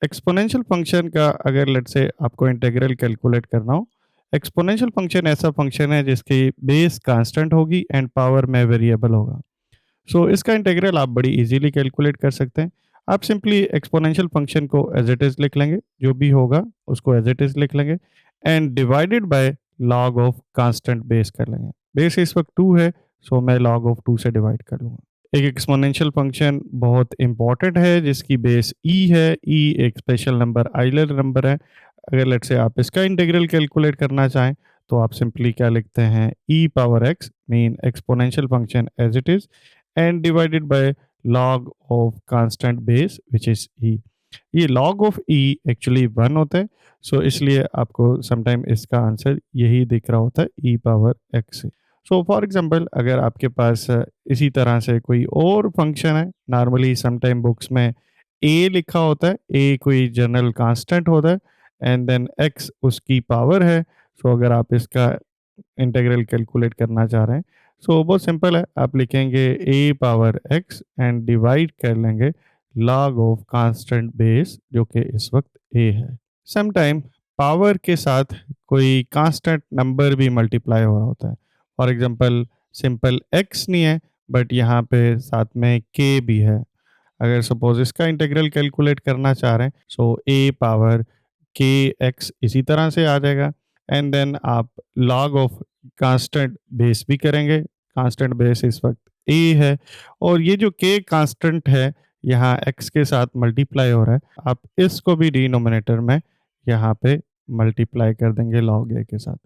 Exponential function का अगर let's say आपको इंटीग्रल कैलकुलेट करना हो, एक्सपोनेंशियल फंक्शन ऐसा फंक्शन है जिसकी बेस कांस्टेंट होगी एंड पावर में वेरिएबल होगा। सो इसका इंटीग्रल आप बड़ी इजीली कैलकुलेट कर सकते हैं। आप सिंपली एक्सपोनेंशियल फंक्शन को एज इट इज़ लिख लेंगे, जो भी होगा उसको एज इट इज़ लिख लेंगे and divided by log of constant base कर लेंगे। बेस इस वक्त 2 है, सो मैं लॉग ऑफ 2 से डिवाइड कर लूँगा। एक एक्सपोनेंशियल फंक्शन बहुत इंपॉर्टेंट है जिसकी बेस ई है। ई एक स्पेशल नंबर आइलर नंबर है। अगर लेट्स से आप इसका इंटीग्रल कैलकुलेट करना चाहें तो आप सिंपली क्या लिखते हैं, e power x mean exponential function as it is and divided by log of constant base which is e. ये लॉग ऑफ ई एक्चुअली 1 होता है, सो इसलिए आपको समटाइम इसका आंसर यही दिख रहा होता है, e power x. So for example अगर आपके पास इसी तरह से कोई और फंक्शन है, नॉर्मली समटाइम बुक्स में ए लिखा होता है, ए कोई जनरल कांस्टेंट होता है एंड देन एक्स उसकी पावर है। सो अगर आप इसका इंटीग्रल कैलकुलेट करना चाह रहे हैं, सो बहुत सिंपल है, आप लिखेंगे ए पावर एक्स एंड डिवाइड कर लेंगे लॉग ऑफ कांस्टेंट बेस जो कि इस वक्त ए है। समटाइम पावर के साथ कोई कांस्टेंट नंबर भी मल्टीप्लाई हो रहा होता है। फॉर एग्जांपल सिंपल x नहीं है, बट यहाँ पे साथ में k भी है। अगर सपोज इसका इंटीग्रल कैलकुलेट करना चाह रहे हैं, सो a पावर k x इसी तरह से आ जाएगा एंड देन आप लॉग ऑफ कांस्टेंट बेस भी करेंगे। कांस्टेंट बेस इस वक्त a है और ये जो k कांस्टेंट है यहाँ x के साथ मल्टीप्लाई हो रहा है, आप इसको भी डिनोमिनेटर में यहाँ पे मल्टीप्लाई कर देंगे लॉग a के साथ।